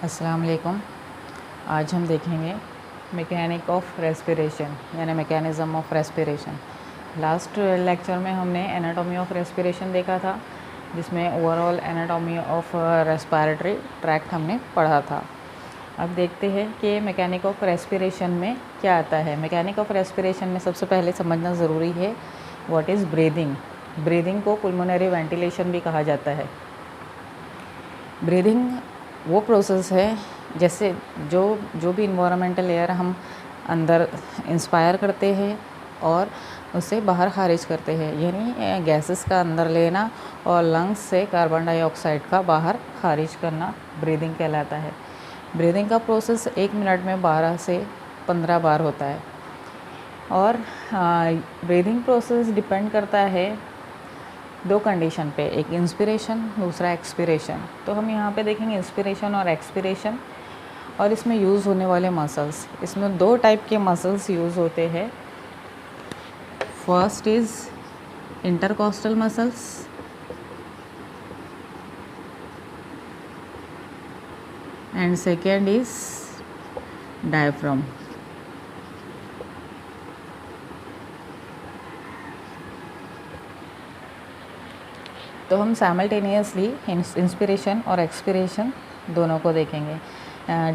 अस्सलाम वालेकुम। आज हम देखेंगे मैकेनिक ऑफ रेस्पिरेशन यानी mechanism of respiration. Last lecture में हमने एनाटॉमी ऑफ रेस्पिरेशन देखा था, जिसमें overall anatomy of respiratory tract हमने पढ़ा था। अब देखते हैं कि मैकेनिक ऑफ रेस्पिरेशन में क्या आता है। मैकेनिक ऑफ रेस्पिरेशन में सबसे पहले समझना ज़रूरी है व्हाट इज़ ब्रीदिंग। ब्रीदिंग को पुल्मोनरी वेंटिलेशन भी कहा जाता है। ब्रीदिंग वो प्रोसेस है जैसे जो भी इन्वायरमेंटल एयर हम अंदर इंस्पायर करते हैं और उसे बाहर खारिज करते हैं, यानी गैसेस का अंदर लेना और लंग्स से कार्बन डाइऑक्साइड का बाहर खारिज करना ब्रीदिंग कहलाता है। ब्रीदिंग का प्रोसेस 1 मिनट में 12 से 15 बार होता है और ब्रीदिंग प्रोसेस डिपेंड करता है 2 कंडीशन पे, एक इंस्पिरेशन, दूसरा एक्सपिरेशन। तो हम यहाँ पे देखेंगे इंस्पिरेशन और एक्सपिरेशन और इसमें यूज़ होने वाले मसल्स। इसमें 2 टाइप के मसल्स यूज़ होते हैं। First is intercostal muscles and second is diaphragm. तो हम साइमल्टेनियसली इंस्पिरेशन और एक्सपिरेशन दोनों को देखेंगे।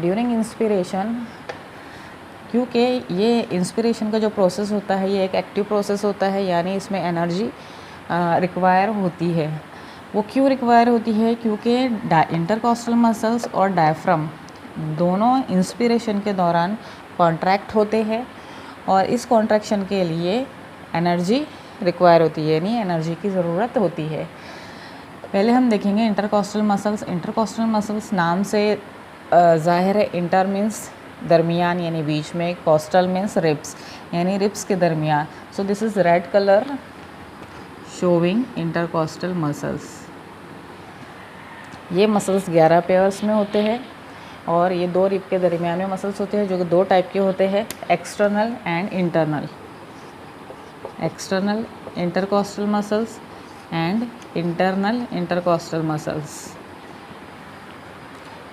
ड्यूरिंग इंस्पिरेशन, क्योंकि ये इंस्पिरेशन का जो प्रोसेस होता है ये एक एक्टिव प्रोसेस होता है, यानी इसमें एनर्जी रिक्वायर होती है। वो क्यों रिक्वायर होती है? क्योंकि इंटरकॉस्टल मसल्स और डायफ्राम दोनों इंस्पिरेशन के दौरान कॉन्ट्रैक्ट होते हैं और इस कॉन्ट्रैक्शन के लिए एनर्जी रिक्वायर होती है, यानी एनर्जी की ज़रूरत होती है। पहले हम देखेंगे इंटरकॉस्टल मसल्स। इंटरकॉस्टल मसल्स नाम से ज़ाहिर है, इंटर मीन्स दरमियान यानी बीच में, कॉस्टल मीन्स रिब्स यानी रिब्स के दरमियान। So this is red colour showing intercostal muscles. ये मसल्स 11 पेयर्स में होते हैं और ये 2 रिब के दरमियान में मसल्स होते हैं, जो कि 2 टाइप के होते हैं, external and internal. External intercostal muscles and internal intercostal muscles.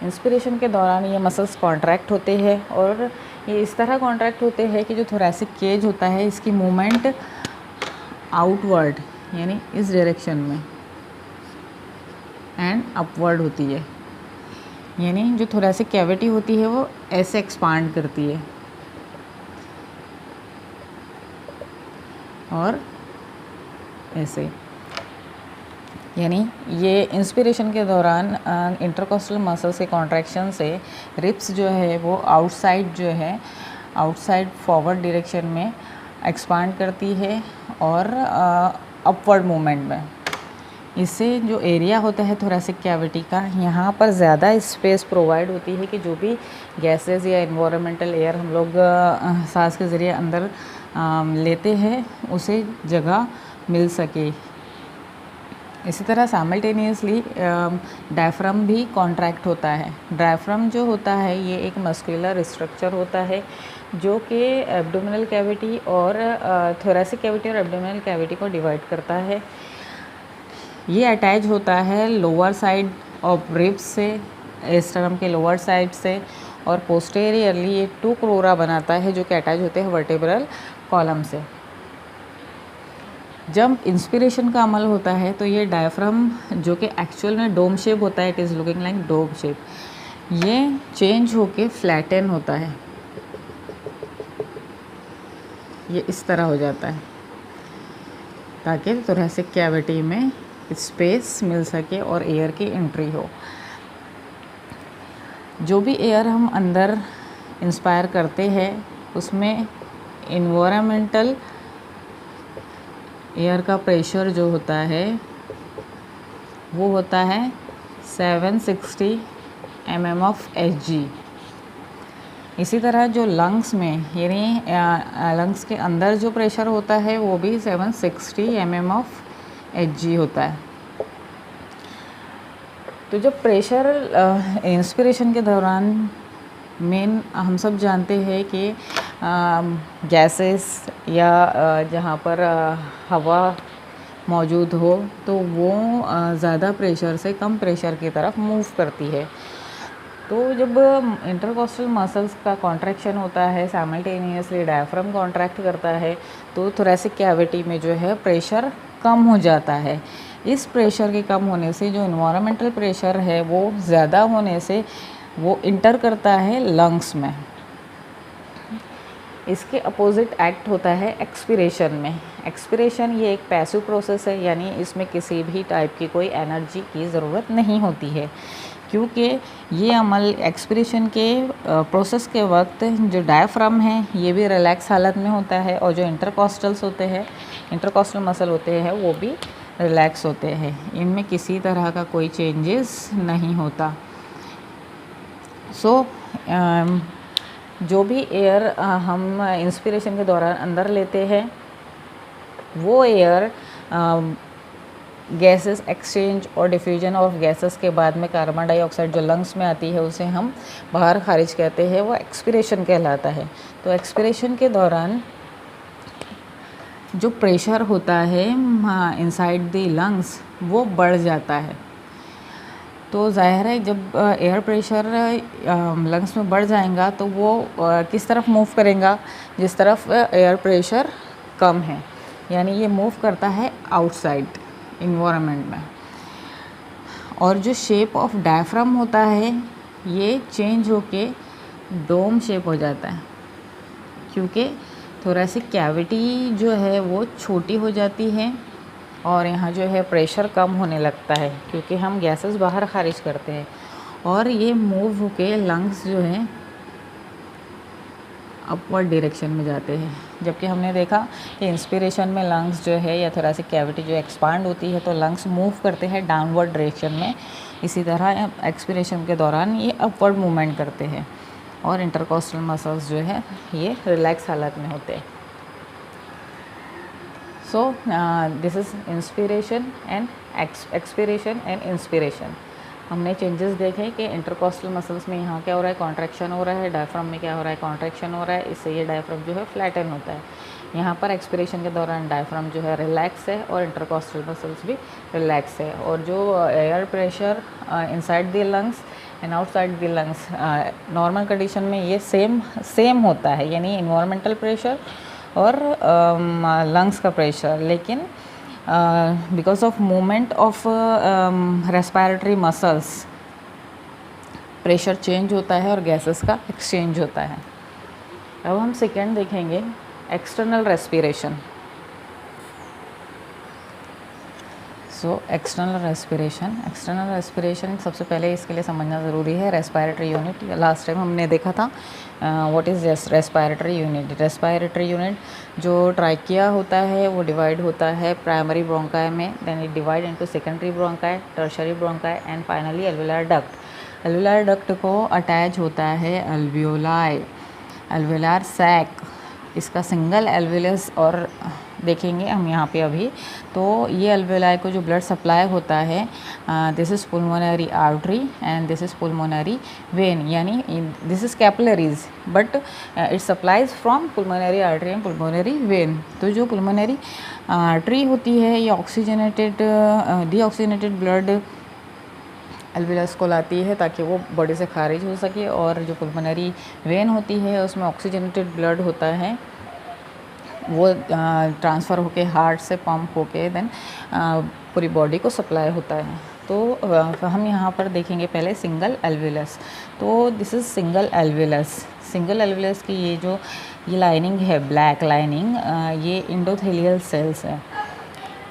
Inspiration के दौरान ये मसल्स कॉन्ट्रैक्ट होते हैं और ये इस तरह कॉन्ट्रैक्ट होते हैं कि जो थोरैसिक केज होता है इसकी मूवमेंट आउटवर्ड यानी इस डायरेक्शन में एंड अपवर्ड होती है, यानी जो थोरैसिक कैविटी होती है वो ऐसे एक्सपांड करती है और ऐसे, यानी ये इंस्पिरेशन के दौरान इंटरकॉस्टल मसल्स के कॉन्ट्रैक्शन से रिब्स जो है वो आउटसाइड जो है आउटसाइड फॉरवर्ड डायरेक्शन में एक्सपांड करती है और अपवर्ड मूवमेंट में। इससे जो एरिया होता है थोरैसिक कैविटी का, यहाँ पर ज़्यादा स्पेस प्रोवाइड होती है कि जो भी गैसेस या इन्वायरमेंटल एयर हम लोग सांस के ज़रिए अंदर लेते हैं उसे जगह मिल सके। इसी तरह साइमल्टेनियसली डायफ्राम भी कॉन्ट्रैक्ट होता है। डायफ्राम जो होता है ये एक मस्कुलर स्ट्रक्चर होता है जो कि एब्डोमिनल कैविटी और थोरैसिक कैविटी और एब्डोमिनल कैविटी को डिवाइड करता है। ये अटैच होता है लोअर साइड ऑफ रिब्स से, स्टर्नम के लोअर साइड से, और पोस्टेरियरली ये 2 क्रोरा बनाता है जो कि अटैच होते हैं वर्टेब्रल कॉलम से। जब इंस्पिरेशन का अमल होता है तो ये डायफ्राम जो कि एक्चुअल में डोम शेप होता है, it is looking like dome shape, ये चेंज होके फ्लैटन होता है, ये इस तरह हो जाता है ताकि थोरैसिक कैविटी में स्पेस मिल सके और एयर की एंट्री हो। जो भी एयर हम अंदर इंस्पायर करते हैं उसमें इन्वायरमेंटल एयर का प्रेशर जो होता है वो होता है 760 mm ऑफ Hg। इसी तरह जो लंग्स में यानी लंग्स के अंदर जो प्रेशर होता है वो भी 760 mm ऑफ Hg होता है। तो जब प्रेशर इंस्पिरेशन के दौरान मेन हम सब जानते हैं कि गैसेस या जहाँ पर हवा मौजूद हो तो वो ज़्यादा प्रेशर से कम प्रेशर की तरफ मूव करती है। तो जब इंटरकॉस्टल मसल्स का कॉन्ट्रैक्शन होता है, साइमल्टेनियसली डायफ्राम कॉन्ट्रैक्ट करता है, तो थोरेसिक कैविटी में जो है प्रेशर कम हो जाता है। इस प्रेशर के कम होने से जो इन्वायरमेंटल प्रेशर है वो ज़्यादा होने से वो इंटर करता है लंग्स में। इसके अपोजिट एक्ट होता है एक्सपिरेशन में। एक्सपिरेशन ये एक पैसिव प्रोसेस है, यानी इसमें किसी भी टाइप की कोई एनर्जी की ज़रूरत नहीं होती है, क्योंकि ये अमल एक्सपिरेशन के प्रोसेस के वक्त जो डायफ्राम है ये भी रिलैक्स हालत में होता है, और जो इंटरकॉस्टल्स होते हैं, इंटरकॉस्टल मसल होते हैं, वो भी रिलैक्स होते हैं। इनमें किसी तरह का कोई चेंजेस नहीं होता। जो भी एयर हम इंस्पिरेशन के दौरान अंदर लेते हैं, वो एयर गैसेस एक्सचेंज और डिफ्यूजन ऑफ गैसेस के बाद में कार्बन डाइऑक्साइड जो लंग्स में आती है उसे हम बाहर खारिज कहते हैं, वो एक्सपिरेशन कहलाता है। तो एक्सपिरेशन के दौरान जो प्रेशर होता है इनसाइड द लंग्स वो बढ़ जाता है। तो ज़ाहिर है जब एयर प्रेशर लंग्स में बढ़ जाएगा तो वो किस तरफ मूव करेगा, जिस तरफ एयर प्रेशर कम है, यानी ये मूव करता है आउटसाइड इन्वायरमेंट में। और जो शेप ऑफ डायफ्राम होता है ये चेंज होके डोम शेप हो जाता है, क्योंकि थोरेसिक कैविटी जो है वो छोटी हो जाती है और यहाँ जो है प्रेशर कम होने लगता है, क्योंकि हम गैसेस बाहर खारिज करते हैं, और ये मूव होके लंग्स जो है अपवर्ड डायरेक्शन में जाते हैं। जबकि हमने देखा कि इंस्पिरेशन में लंग्स जो है या थोरेसिक कैविटी जो एक्सपांड होती है तो लंग्स मूव करते हैं डाउनवर्ड डायरेक्शन में। इसी तरह एक्सपिरेशन के दौरान ये अपवर्ड मूवमेंट करते हैं, और इंटरकॉस्टल मसल्स जो है ये रिलैक्स हालत में होते हैं। So this is inspiration and expiration and inspiration। हमने चेंजेस देखे कि इंटरकॉस्टल मसल्स में यहाँ क्या हो रहा है, कॉन्ट्रैक्शन हो रहा है, डायफ्राम में क्या हो रहा है, कॉन्ट्रैक्शन हो रहा है, इससे ये डायफ्राम जो है फ्लैटन होता है। यहाँ पर एक्सपिरेशन के दौरान डायफ्राम जो है रिलैक्स है और इंटरकॉस्टल मसल्स भी रिलैक्स है, और जो air pressure inside the lungs and outside the lungs normal condition में ये सेम होता है, यानी इन्वायरमेंटल प्रेशर और लंग्स का प्रेशर, लेकिन because of movement of respiratory muscles pressure change होता है और गैसेस का एक्सचेंज होता है। अब हम सेकेंड देखेंगे external respiration. So external respiration सबसे पहले इसके लिए समझना ज़रूरी है। रेस्पिरेटरी यूनिट लास्ट टाइम हमने देखा था, what is respiratory unit. Respiratory unit जो ट्राइकिया होता है वो डिवाइड होता है प्राइमरी ब्रोंकाई में, then it divide into secondary bronchi, tertiary bronchi and finally alveolar duct. Alveolar duct को अटैच होता है अल्वियोलाई, एल्वेलर सैक, इसका सिंगल एल्वेलस, और देखेंगे हम यहाँ पे अभी। तो ये एल्वेलाई को जो ब्लड सप्लाई होता है, this is pulmonary artery and this is pulmonary vein, यानी this is capillaries but it supplies from pulmonary artery and pulmonary vein. तो जो पुल्मोनरी आर्टरी होती है ये ऑक्सीजनेटेड डीऑक्सीजनेटेड ब्लड एल्वेलस को लाती है ताकि वो बॉडी से खारिज हो सके, और जो पुल्मोनरी वेन होती है उसमें ऑक्सीजनेटेड ब्लड होता है, वो ट्रांसफ़र होके हार्ट से पंप होके देन पूरी बॉडी को सप्लाई होता है। तो हम यहाँ पर देखेंगे पहले सिंगल एल्वेलस। तो दिस इज़ सिंगल एल्वेलस। सिंगल एल्वेलस की ये लाइनिंग है, ब्लैक लाइनिंग, ये इंडोथेलियल सेल्स है,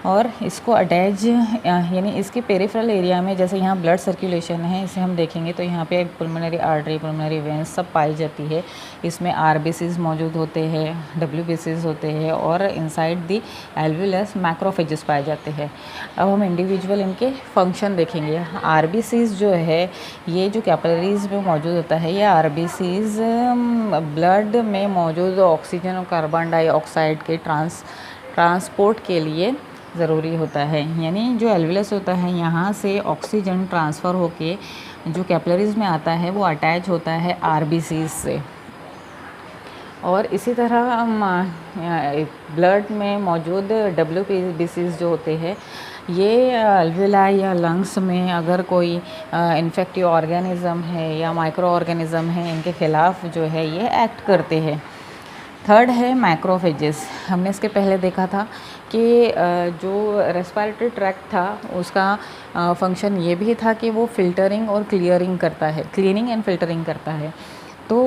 और इसको अटैच यानी इसके पेरिफेरल एरिया में जैसे यहाँ ब्लड सर्कुलेशन है, इसे हम देखेंगे तो यहाँ पे पुल्मोनरी आर्टरी, पुल्मोनरी वेंस सब पाई जाती है। इसमें आरबीसीज मौजूद होते हैं, डब्ल्यूबीसीज होते हैं, और इनसाइड दी एल्वेलस मैक्रोफेजेस पाए जाते हैं। अब हम इंडिविजुअल इनके फंक्शन देखेंगे। आरबीसीज जो है ये जो कैपिलरीज में मौजूद होता है, ये आरबीसीज ब्लड में मौजूद ऑक्सीजन और कार्बन डाइऑक्साइड के ट्रांसपोर्ट के लिए ज़रूरी होता है। यानी जो एल्वेलस होता है यहाँ से ऑक्सीजन ट्रांसफ़र होके जो कैपिलरीज में आता है वो अटैच होता है आरबीसीज से। और इसी तरह ब्लड में मौजूद WBCs जो होते हैं, ये अल्वेलाई या लंग्स में अगर कोई इन्फेक्टिव ऑर्गेनिज़म है या माइक्रो ऑर्गेनिज़म है, इनके ख़िलाफ़ जो है ये एक्ट करते हैं। थर्ड है मैक्रोफेजेस। हमने इसके पहले देखा था कि जो रेस्पिरेटरी ट्रैक्ट था उसका फंक्शन ये भी था कि वो फ़िल्टरिंग और क्लियरिंग करता है, क्लीनिंग एंड फ़िल्टरिंग करता है। तो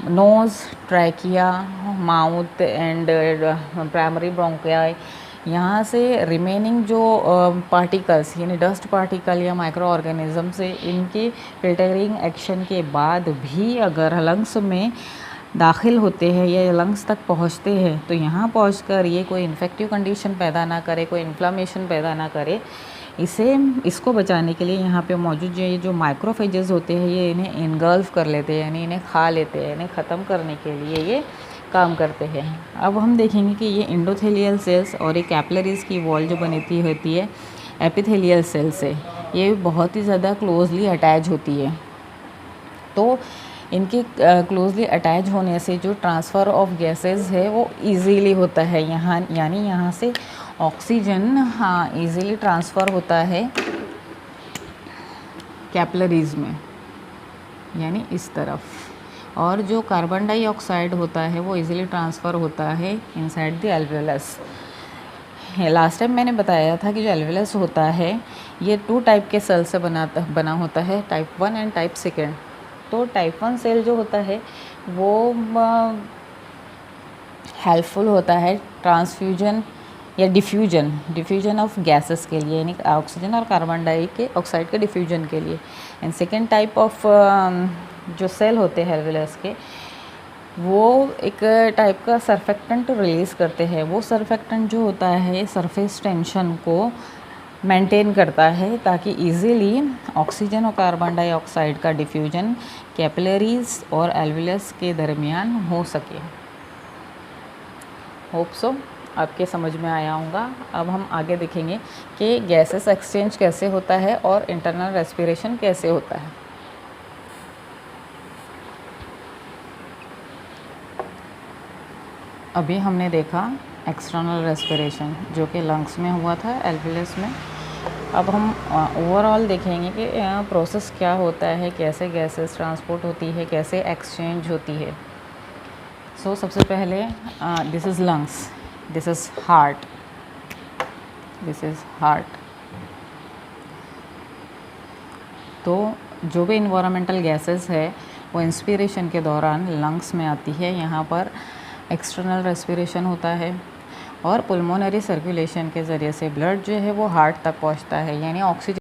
nose, trachea, mouth and primary bronchi, यहाँ से रिमेनिंग जो पार्टिकल्स यानी डस्ट पार्टिकल या माइक्रो ऑर्गेनिज़म से इनकी फ़िल्टरिंग एक्शन के बाद भी अगर लंग्स में दाखिल होते हैं या लंग्स तक पहुँचते हैं, तो यहाँ पहुँचकर ये कोई इन्फेक्टिव कंडीशन पैदा ना करे, कोई इन्फ्लामेशन पैदा ना करे। इसको बचाने के लिए यहाँ पे मौजूद ये जो माइक्रोफेजेस होते हैं, ये इन्हें इनगल्फ कर लेते हैं, यानी इन्हें खा लेते हैं, इन्हें ख़त्म करने के लिए ये काम करते हैं। अब हम देखेंगे कि ये एंडोथेलियल सेल्स और ये कैपिलरीज़ की वॉल जो बनी होती है एपिथेलियल सेल से, ये बहुत ही ज़्यादा क्लोजली अटैच होती है। तो इनके क्लोजली अटैच होने से जो ट्रांसफ़र ऑफ गैसेस है वो इजीली होता है यहाँ, यानी यहाँ से ऑक्सीजन इजीली ट्रांसफ़र होता है कैपिलरीज़ में, यानी इस तरफ, और जो कार्बन डाइऑक्साइड होता है वो इजीली ट्रांसफ़र होता है इनसाइड द एल्वेलस। लास्ट टाइम मैंने बताया था कि जो एल्वेलस होता है ये 2 टाइप के सेल से बना होता है, टाइप 1 एंड टाइप 2। तो टाइप 1 सेल जो होता है वो हेल्पफुल होता है ट्रांसफ्यूजन या डिफ्यूजन ऑफ गैसेस के लिए, यानी ऑक्सीजन और कार्बन डाइऑक्साइड के डिफ्यूजन के लिए। एंड सेकेंड टाइप ऑफ जो सेल होते हैं एल्वेलस के, वो एक टाइप का सरफेक्टेंट रिलीज़ करते हैं। वो सरफेक्टेंट जो होता है सरफेस टेंशन को मेंटेन करता है ताकि इजीली ऑक्सीजन और कार्बन डाइऑक्साइड का डिफ्यूजन कैपिलरीज और एल्वेलस के दरमियान हो सके। होप सो आपके समझ में आया होगा। अब हम आगे देखेंगे कि गैसेस एक्सचेंज कैसे होता है और इंटरनल रेस्पिरेशन कैसे होता है। अभी हमने देखा एक्सटर्नल रेस्पिरेशन जो कि लंग्स में हुआ था, एल्वेलस में। अब हम ओवरऑल देखेंगे कि प्रोसेस क्या होता है, कैसे गैसेस ट्रांसपोर्ट होती है, कैसे एक्सचेंज होती है। सो सबसे पहले this is lungs, this is heart, this is heart. तो जो भी इन्वायरमेंटल गैसेस है वो इंस्पिरेशन के दौरान लंग्स में आती है। यहाँ पर एक्सटर्नल रेस्पिरेशन होता है और पुल्मोनरी सर्कुलेशन के ज़रिए से ब्लड जो है वो हार्ट तक पहुँचता है, यानी ऑक्सीजन